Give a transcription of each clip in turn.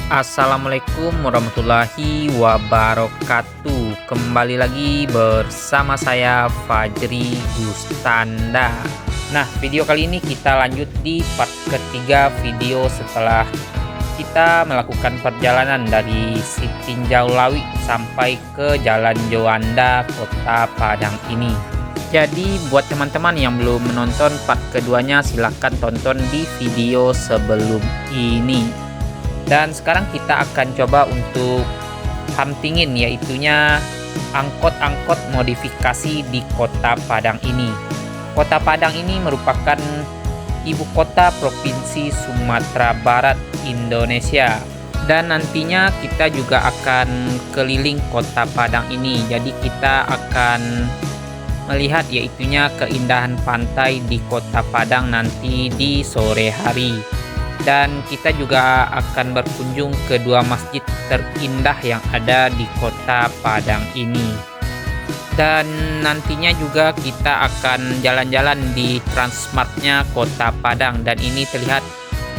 Assalamualaikum warahmatullahi wabarakatuh. Kembali lagi bersama saya Fajri Gustanda. Nah, video kali ini kita lanjut di part ketiga video setelah kita melakukan perjalanan dari Sitinjau Lawi sampai ke Jalan Juanda, Kota Padang ini. Jadi buat teman-teman yang belum menonton part keduanya, silahkan tonton di video sebelum ini. Dan sekarang kita akan coba untuk huntingin, yaitunya angkot-angkot modifikasi di Kota Padang ini. Kota Padang ini merupakan ibu kota Provinsi Sumatera Barat, Indonesia. Dan nantinya kita juga akan keliling Kota Padang ini. Jadi kita akan melihat yaitunya keindahan pantai di Kota Padang nanti di sore hari. Dan kita juga akan berkunjung ke dua masjid terindah yang ada di Kota Padang ini. Dan nantinya juga kita akan jalan-jalan di Transmartnya Kota Padang. Dan ini terlihat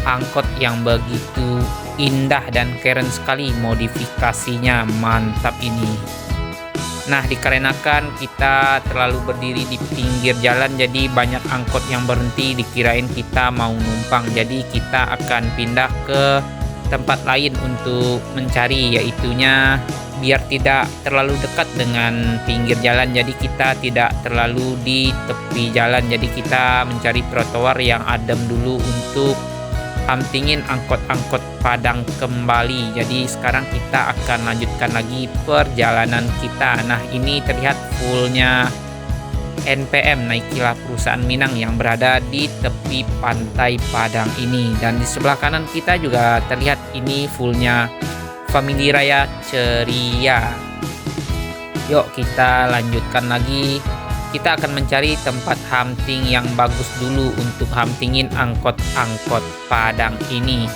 angkot yang begitu indah dan keren sekali, modifikasinya mantap ini. Nah, dikarenakan kita terlalu berdiri di pinggir jalan, jadi banyak angkot yang berhenti, dikirain kita mau numpang. Jadi kita akan pindah ke tempat lain untuk mencari, yaitunya biar tidak terlalu dekat dengan pinggir jalan. Jadi kita tidak terlalu di tepi jalan, jadi kita mencari trotoar yang adem dulu untuk huntingin angkot-angkot Padang kembali. Jadi sekarang kita akan lanjutkan lagi perjalanan kita. Nah, ini terlihat fullnya NPM, Naikilah Perusahaan Minang, yang berada di tepi pantai Padang ini. Dan di sebelah kanan kita juga terlihat ini fullnya Family Raya Ceria. Yuk kita lanjutkan lagi. Kita akan mencari tempat hunting yang bagus dulu untuk huntingin angkot-angkot Padang ini.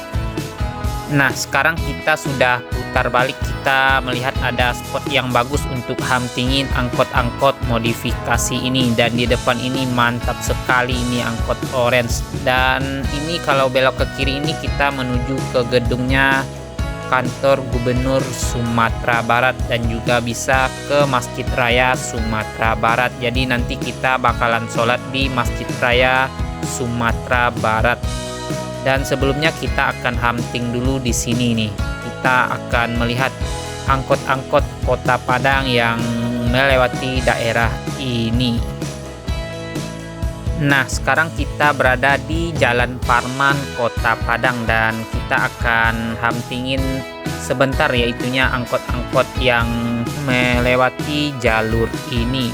Nah, sekarang kita sudah putar balik. Kita melihat ada spot yang bagus untuk huntingin angkot-angkot modifikasi ini. Dan di depan ini mantap sekali, ini angkot orange. Dan ini kalau belok ke kiri ini kita menuju ke gedungnya Kantor Gubernur Sumatera Barat, dan juga bisa ke Masjid Raya Sumatera Barat. Jadi nanti kita bakalan sholat di Masjid Raya Sumatera Barat. Dan sebelumnya kita akan hunting dulu di sini nih. Kita akan melihat angkot-angkot Kota Padang yang melewati daerah ini. Nah, sekarang kita berada di Jalan Parman, Kota Padang, dan kita akan huntingin sebentar, yaitunya angkot-angkot yang melewati jalur ini.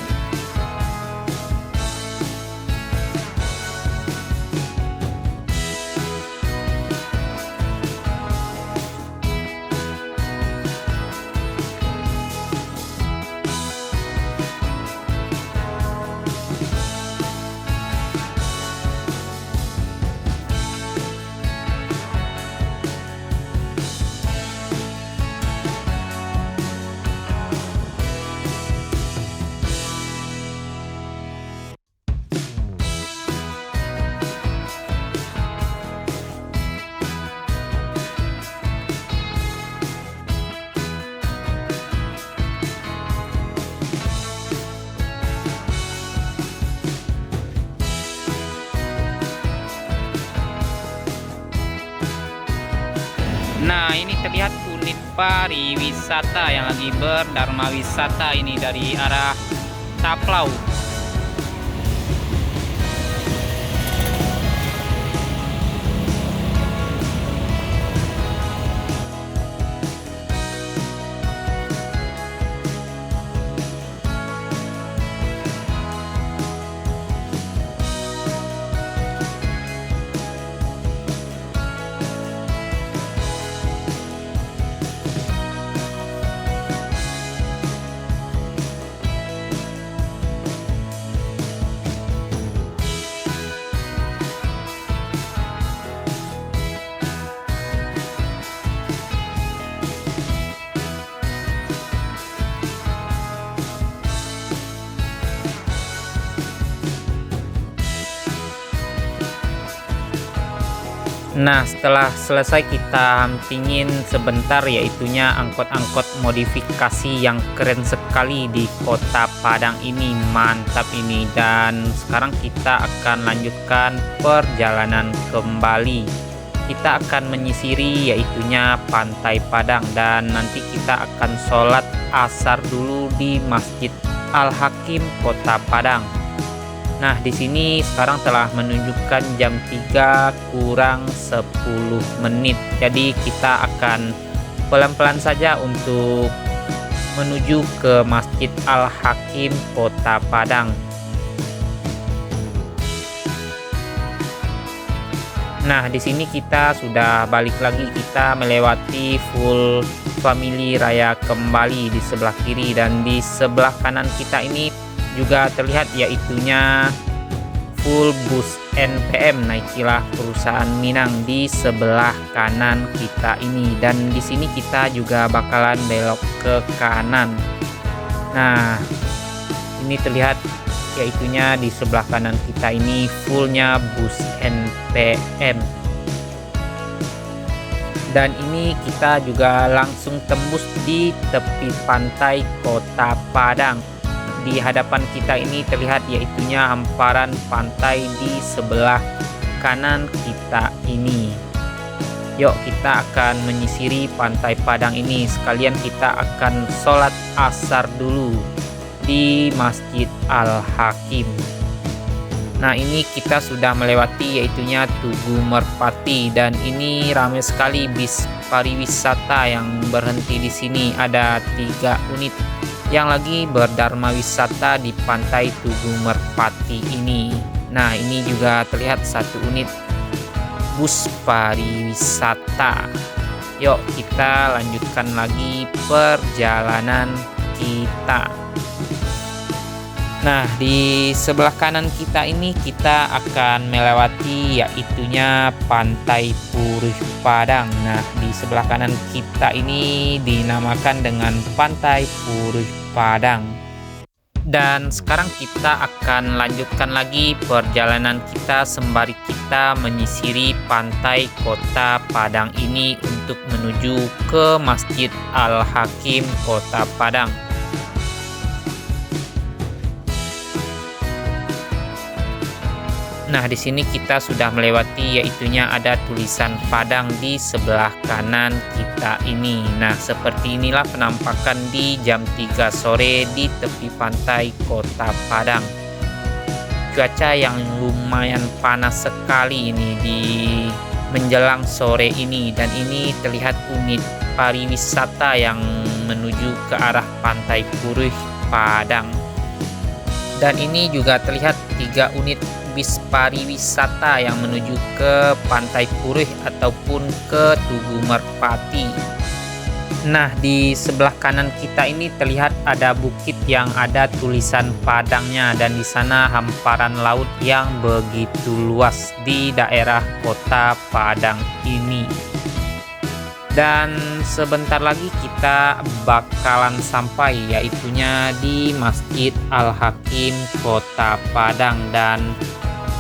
Nah, ini terlihat unit pariwisata yang lagi berdharma wisata ini dari arah Taplau. Nah, setelah selesai kita hampingin sebentar, yaitunya angkot-angkot modifikasi yang keren sekali di Kota Padang ini. Mantap ini. Dan sekarang kita akan lanjutkan perjalanan kembali. Kita akan menyisiri yaitunya Pantai Padang, dan nanti kita akan sholat asar dulu di Masjid Al-Hakim Kota Padang. Nah, di sini sekarang telah menunjukkan jam 3 kurang 10 menit. Jadi kita akan pelan-pelan saja untuk menuju ke Masjid Al-Hakim Kota Padang. Nah, di sini kita sudah balik lagi, kita melewati full family raya kembali di sebelah kiri, dan di sebelah kanan kita ini juga terlihat yaitunya full bus NPM Naikilah perusahaan Minang di sebelah kanan kita ini. Dan di sini kita juga bakalan belok ke kanan. Nah, ini terlihat yaitunya di sebelah kanan kita ini fullnya bus NPM. Dan ini kita juga langsung tembus di tepi pantai Kota Padang. Di hadapan kita ini terlihat yaitunya hamparan pantai di sebelah kanan kita ini. Yuk, kita akan menyisiri Pantai Padang ini. Sekalian kita akan sholat asar dulu di Masjid Al-Hakim. Nah, ini kita sudah melewati yaitunya Tugu Merpati, dan ini ramai sekali bis pariwisata yang berhenti di sini. Ada 3 unit yang lagi berdharma wisata di Pantai Tugu Merpati ini. Nah, ini juga terlihat 1 unit bus pariwisata. Yuk, kita lanjutkan lagi perjalanan kita. Nah, di sebelah kanan kita ini kita akan melewati yaitunya Pantai Purih Padang. Nah, di sebelah kanan kita ini dinamakan dengan Pantai Purih Padang. Dan sekarang kita akan lanjutkan lagi perjalanan kita sembari kita menyisiri Pantai Kota Padang ini untuk menuju ke Masjid Al-Hakim Kota Padang. Nah, di sini kita sudah melewati yaitunya ada tulisan Padang di sebelah kanan kita ini. Nah, seperti inilah penampakan di jam 3 sore di tepi pantai Kota Padang. Cuaca yang lumayan panas sekali ini di menjelang sore ini, dan ini terlihat unit pariwisata yang menuju ke arah Pantai Purih Padang. Dan ini juga terlihat 3 unit bis pariwisata yang menuju ke Pantai Purih ataupun ke Tugu Merpati. Nah, di sebelah kanan kita ini terlihat ada bukit yang ada tulisan Padangnya, dan di sana hamparan laut yang begitu luas di daerah Kota Padang ini. Dan sebentar lagi kita bakalan sampai yaitunya di Masjid Al-Hakim Kota Padang, dan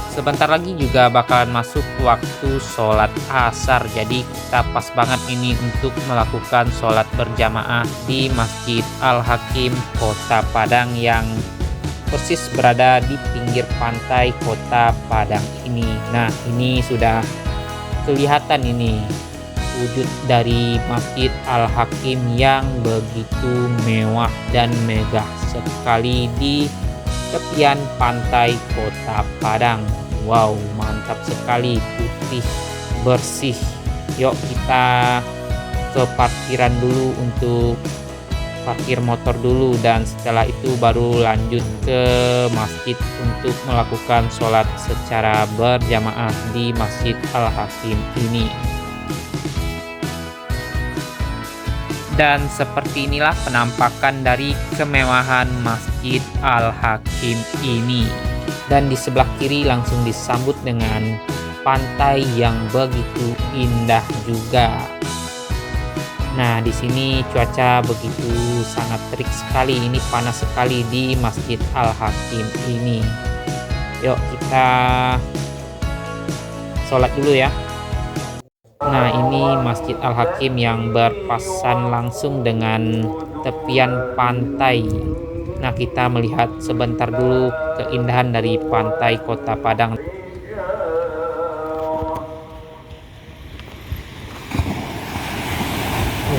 sebentar lagi juga bakalan masuk waktu sholat asar. Jadi kita pas banget ini untuk melakukan sholat berjamaah di Masjid Al-Hakim Kota Padang yang persis berada di pinggir pantai Kota Padang ini. Nah, ini sudah kelihatan ini wujud dari Masjid Al-Hakim yang begitu mewah dan megah sekali di tepian pantai Kota Padang. Wow, mantap sekali, putih, bersih. Yuk, kita ke parkiran dulu untuk parkir motor dulu, dan setelah itu baru lanjut ke masjid untuk melakukan sholat secara berjamaah di Masjid Al-Hakim ini. Dan seperti inilah penampakan dari kemewahan Masjid Al-Hakim ini. Dan di sebelah kiri langsung disambut dengan pantai yang begitu indah juga. Nah, di sini cuaca begitu sangat terik sekali. Ini panas sekali di Masjid Al-Hakim ini. Yuk, kita sholat dulu ya. Nah, ini Masjid Al-Hakim yang berpasan langsung dengan tepian pantai. Nah, kita melihat sebentar dulu keindahan dari pantai Kota Padang.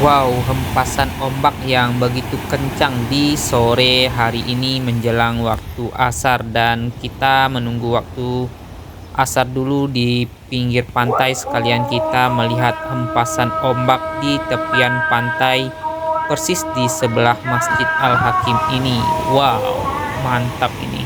Wow, hempasan ombak yang begitu kencang di sore hari ini menjelang waktu asar, dan kita menunggu waktu asar dulu di pinggir pantai sekalian kita melihat hempasan ombak di tepian pantai persis di sebelah Masjid Al-Hakim ini. Wow, mantap ini.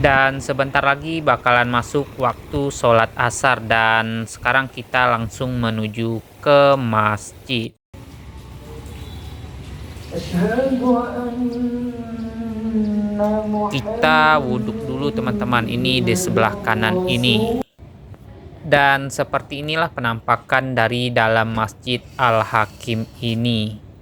Dan sebentar lagi bakalan masuk waktu sholat asar, dan sekarang kita langsung menuju ke masjid. Kita wuduk dulu teman-teman, ini di sebelah kanan ini. Dan seperti inilah penampakan dari dalam Masjid Al-Hakim ini.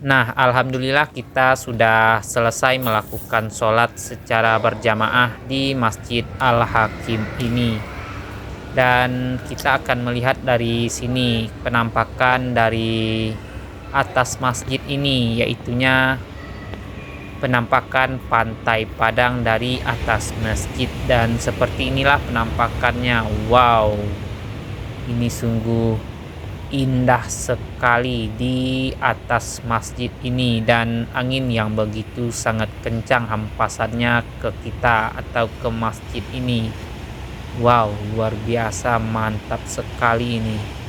Nah, alhamdulillah kita sudah selesai melakukan sholat secara berjamaah di Masjid Al-Hakim ini. Dan kita akan melihat dari sini penampakan dari atas masjid ini, yaitunya penampakan Pantai Padang dari atas masjid. Dan seperti inilah penampakannya. Wow, ini sungguh indah sekali di atas masjid ini, dan angin yang begitu sangat kencang hempasannya ke kita atau ke masjid ini. Wow, luar biasa, mantap sekali ini.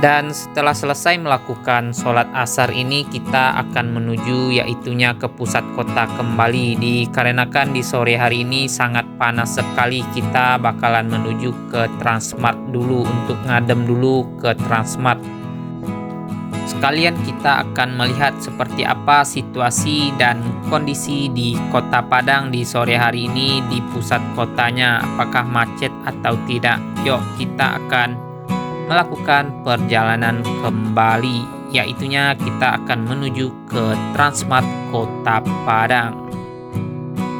Dan setelah selesai melakukan sholat asar ini, kita akan menuju yaitunya ke pusat kota kembali. Dikarenakan di sore hari ini sangat panas sekali, kita bakalan menuju ke Transmart dulu untuk ngadem dulu ke Transmart. Sekalian kita akan melihat seperti apa situasi dan kondisi di Kota Padang di sore hari ini di pusat kotanya, apakah macet atau tidak. Yuk kita akan melakukan perjalanan kembali, yaitunya kita akan menuju ke Transmart Kota Padang.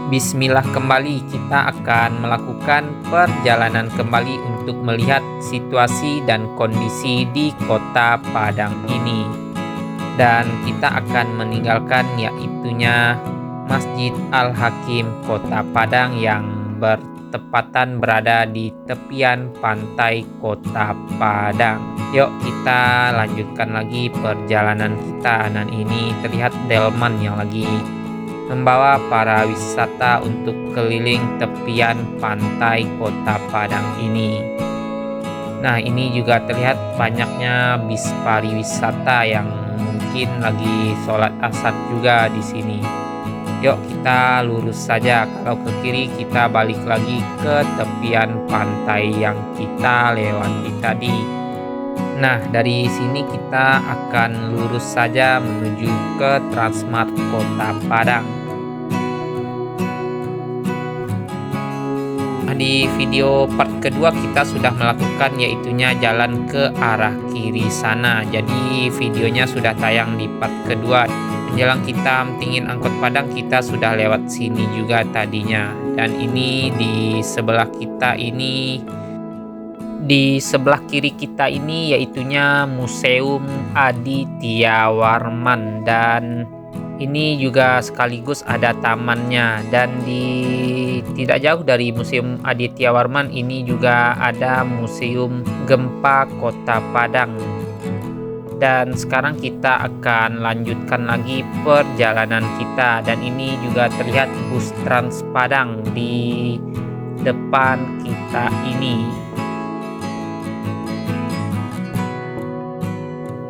Bismillah, kembali kita akan melakukan perjalanan kembali untuk melihat situasi dan kondisi di Kota Padang ini. Dan kita akan meninggalkan yaitunya Masjid Al-Hakim Kota Padang yang bertepatan berada di tepian pantai Kota Padang. Yuk kita lanjutkan lagi perjalanan kita. Dan ini terlihat delman yang lagi membawa para wisata untuk keliling tepian pantai Kota Padang ini. Nah, ini juga terlihat banyaknya bis pariwisata yang mungkin lagi sholat asar juga di sini. Yuk kita lurus saja, kalau ke kiri kita balik lagi ke tepian pantai yang kita lewati tadi. Nah, dari sini kita akan lurus saja menuju ke Transmart Kota Padang. Nah, di video part kedua kita sudah melakukan yaitunya jalan ke arah kiri sana. Jadi videonya sudah tayang di part kedua. Menjelang kita mentingin angkot Padang, kita sudah lewat sini juga tadinya. Dan ini di sebelah kita ini, di sebelah kiri kita ini yaitunya Museum Aditya Warman, dan ini juga sekaligus ada tamannya. Dan di tidak jauh dari Museum Aditya Warman ini juga ada Museum Gempa Kota Padang. Dan sekarang kita akan lanjutkan lagi perjalanan kita, dan ini juga terlihat bus Trans Padang di depan kita ini.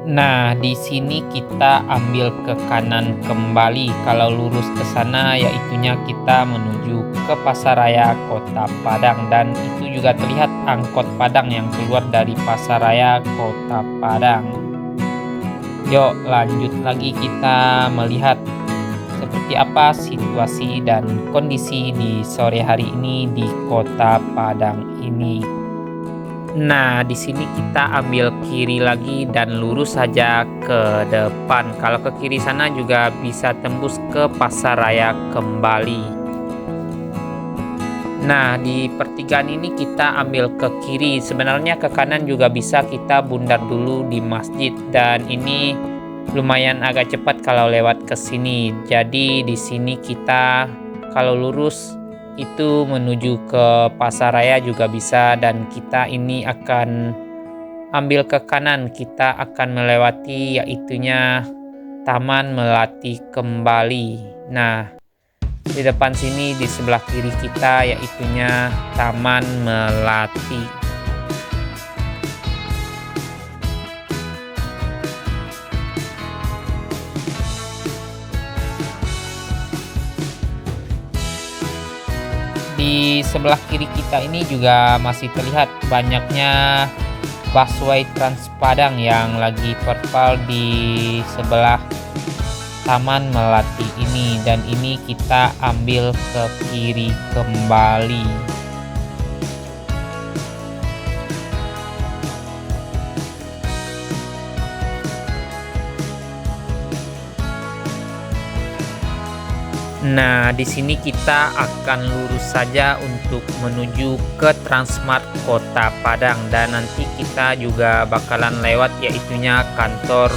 Nah, di sini kita ambil ke kanan kembali. Kalau lurus ke sana, yaitunya kita menuju ke Pasaraya Kota Padang, dan itu juga terlihat angkot Padang yang keluar dari Pasaraya Kota Padang. Yuk, lanjut lagi kita melihat seperti apa situasi dan kondisi di sore hari ini di Kota Padang ini. Nah, di sini kita ambil kiri lagi dan lurus saja ke depan. Kalau ke kiri sana juga bisa tembus ke Pasaraya kembali. Nah, di pertigaan ini kita ambil ke kiri. Sebenarnya ke kanan juga bisa, kita bundar dulu di masjid, dan ini lumayan agak cepat kalau lewat ke sini. Jadi di sini kita kalau lurus itu menuju ke Pasaraya juga bisa, dan kita ini akan ambil ke kanan, kita akan melewati yaitunya Taman Melati kembali. Nah, di depan sini di sebelah kiri kita yaitunya Taman Melati. Di sebelah kiri kita ini juga masih terlihat banyaknya busway Trans Padang yang lagi perpal di sebelah Taman Melati ini, dan ini kita ambil ke kiri kembali. Nah, di sini kita akan lurus saja untuk menuju ke Transmart Kota Padang, dan nanti kita juga bakalan lewat yaitunya kantor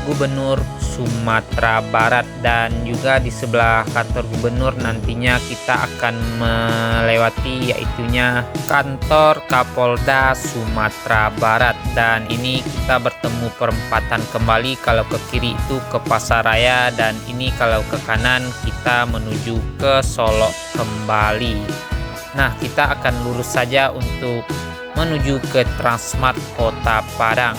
Gubernur Sumatera Barat, dan juga di sebelah kantor gubernur nantinya kita akan melewati yaitunya kantor Kapolda Sumatera Barat, dan ini kita bertemu perempatan kembali. Kalau ke kiri itu ke Pasaraya, dan ini kalau ke kanan kita menuju ke Solo kembali. Nah, kita akan lurus saja untuk menuju ke Transmart Kota Padang.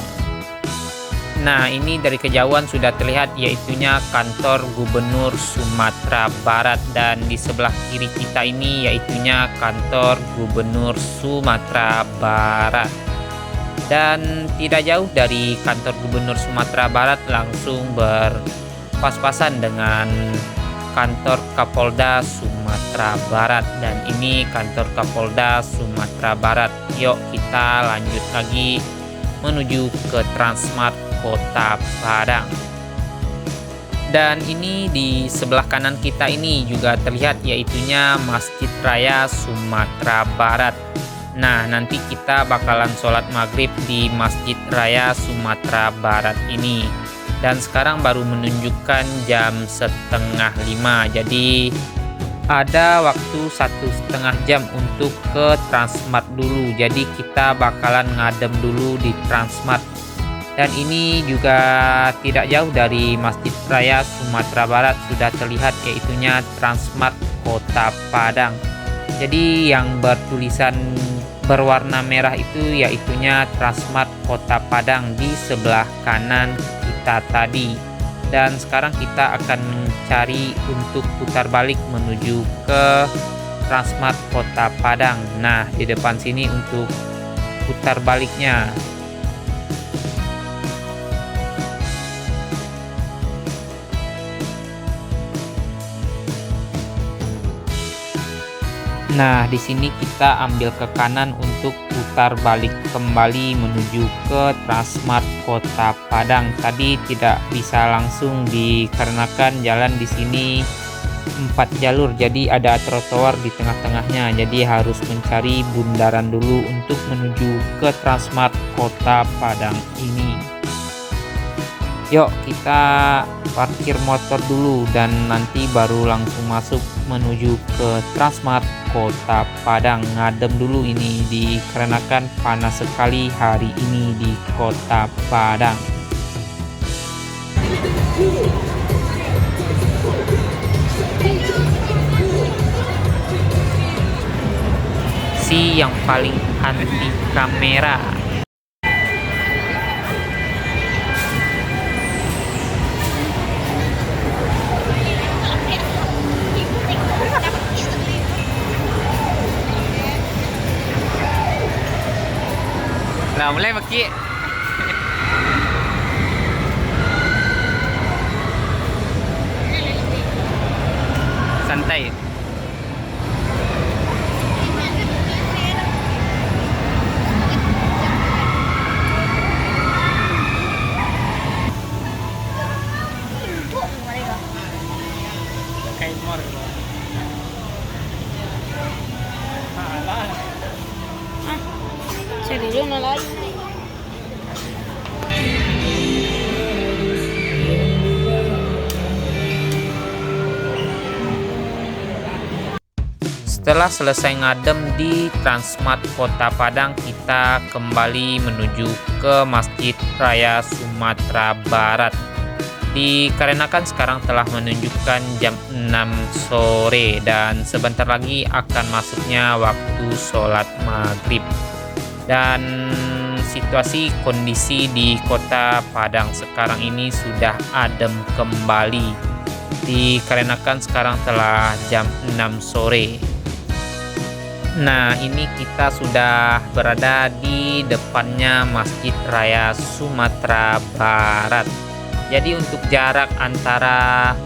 Nah, ini dari kejauhan sudah terlihat yaitunya kantor Gubernur Sumatera Barat, dan di sebelah kiri kita ini yaitunya kantor Gubernur Sumatera Barat. Dan tidak jauh dari kantor Gubernur Sumatera Barat langsung berpas-pasan dengan kantor Kapolda Sumatera Barat, dan ini kantor Kapolda Sumatera Barat. Yuk kita lanjut lagi menuju ke Transmart Kota Padang. Dan ini di sebelah kanan kita ini juga terlihat yaitunya Masjid Raya Sumatera Barat. Nah, nanti kita bakalan sholat maghrib di Masjid Raya Sumatera Barat ini. Dan sekarang baru menunjukkan jam 4:30, jadi ada waktu 1,5 jam untuk ke Transmart dulu. Jadi kita bakalan ngadem dulu di Transmart. Dan ini juga tidak jauh dari Masjid Raya Sumatera Barat sudah terlihat yaitunya Transmart Kota Padang. Jadi yang bertulisan berwarna merah itu yaitunya Transmart Kota Padang di sebelah kanan kita tadi. Dan sekarang kita akan mencari untuk putar balik menuju ke Transmart Kota Padang. Nah, di depan sini untuk putar baliknya. Nah, di sini kita ambil ke kanan untuk putar balik kembali menuju ke Transmart Kota Padang. Tadi tidak bisa langsung dikarenakan jalan di sini 4 jalur, jadi ada trotoar di tengah-tengahnya. Jadi harus mencari bundaran dulu untuk menuju ke Transmart Kota Padang ini. Yuk kita parkir motor dulu dan nanti baru langsung masuk menuju ke Transmart Kota Padang. Ngadem dulu ini dikarenakan panas sekali hari ini di Kota Padang. Si yang paling anti kamera. Lah mulai maki. Santai. Serius na lagi. Setelah selesai ngadem di Transmart Kota Padang, kita kembali menuju ke Masjid Raya Sumatera Barat. Dikarenakan sekarang telah menunjukkan jam 6 sore dan sebentar lagi akan masuknya waktu sholat maghrib. Dan situasi kondisi di Kota Padang sekarang ini sudah adem kembali. Dikarenakan sekarang telah jam 6 sore. Nah, ini kita sudah berada di depannya Masjid Raya Sumatera Barat. Jadi untuk jarak antara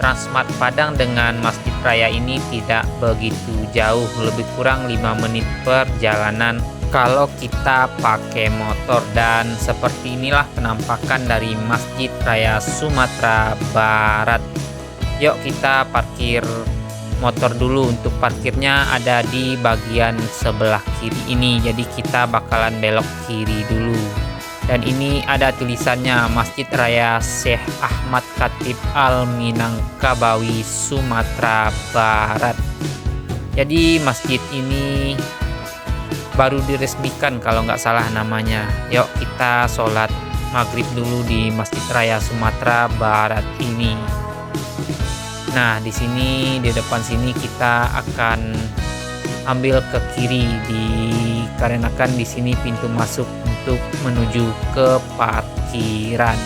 Transmart Padang dengan Masjid Raya ini tidak begitu jauh, lebih kurang 5 menit perjalanan kalau kita pakai motor. Dan seperti inilah penampakan dari Masjid Raya Sumatera Barat. Yuk kita parkir motor dulu. Untuk parkirnya ada di bagian sebelah kiri ini, jadi kita bakalan belok kiri dulu. Dan ini ada tulisannya Masjid Raya Syekh Ahmad Khatib Al-Minangkabawi Sumatera Barat. Jadi masjid ini baru diresmikan kalau nggak salah namanya. Yuk kita sholat maghrib dulu di Masjid Raya Sumatera Barat ini. Nah, di sini di depan sini kita akan ambil ke kiri, dikarenakan di sini pintu masuk untuk menuju ke parkiran.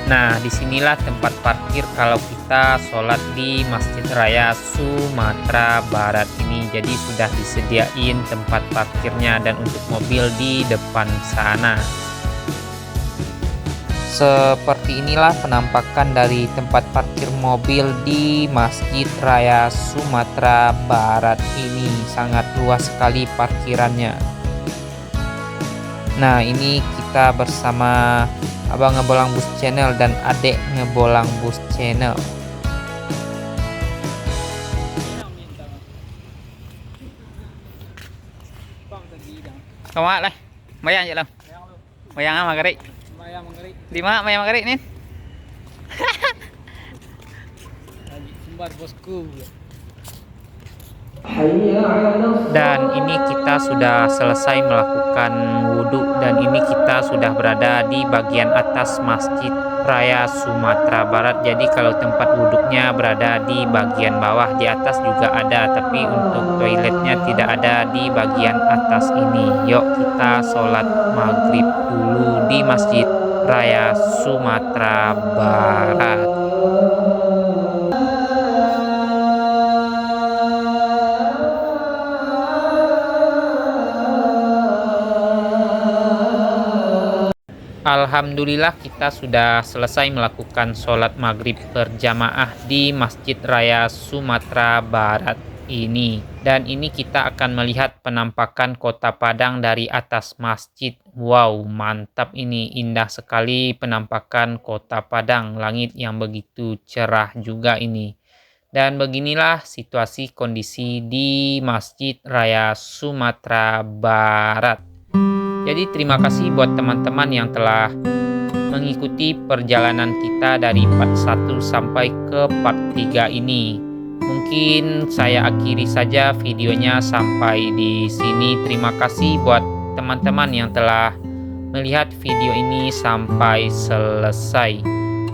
Nah, disinilah tempat parkir kalau kita sholat di Masjid Raya Sumatera Barat ini. Jadi sudah disediain tempat parkirnya dan untuk mobil di depan sana. Seperti inilah penampakan dari tempat parkir mobil di Masjid Raya Sumatera Barat ini. Sangat luas sekali parkirannya. Nah, ini kita bersama Abang Ngebolang Bus Channel dan Adek Ngebolang Bus Channel. Kamu lah, bayang je lang. Bayang ama gari. Di mana bayang gari nih? Sumbar bosku. Dan ini kita sudah selesai melakukan wudhu dan ini kita sudah berada di bagian atas Masjid Raya Sumatera Barat. Jadi kalau tempat wudhunya berada di bagian bawah, di atas juga ada, tapi untuk toiletnya tidak ada di bagian atas ini. Yuk kita sholat maghrib dulu di Masjid Raya Sumatera Barat. Alhamdulillah kita sudah selesai melakukan sholat maghrib berjamaah di Masjid Raya Sumatera Barat ini. Dan ini kita akan melihat penampakan Kota Padang dari atas masjid. Wow, mantap ini, indah sekali penampakan Kota Padang. Langit yang begitu cerah juga ini. Dan beginilah situasi kondisi di Masjid Raya Sumatera Barat. Jadi terima kasih buat teman-teman yang telah mengikuti perjalanan kita dari part 1 sampai ke part 3 ini. Mungkin saya akhiri saja videonya sampai di sini. Terima kasih buat teman-teman yang telah melihat video ini sampai selesai.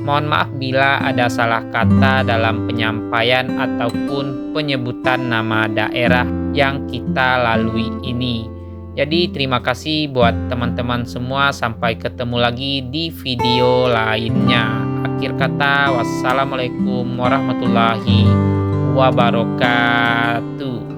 Mohon maaf bila ada salah kata dalam penyampaian ataupun penyebutan nama daerah yang kita lalui ini. Jadi terima kasih buat teman-teman semua. Sampai ketemu lagi di video lainnya. Akhir kata, wassalamualaikum warahmatullahi wabarakatuh.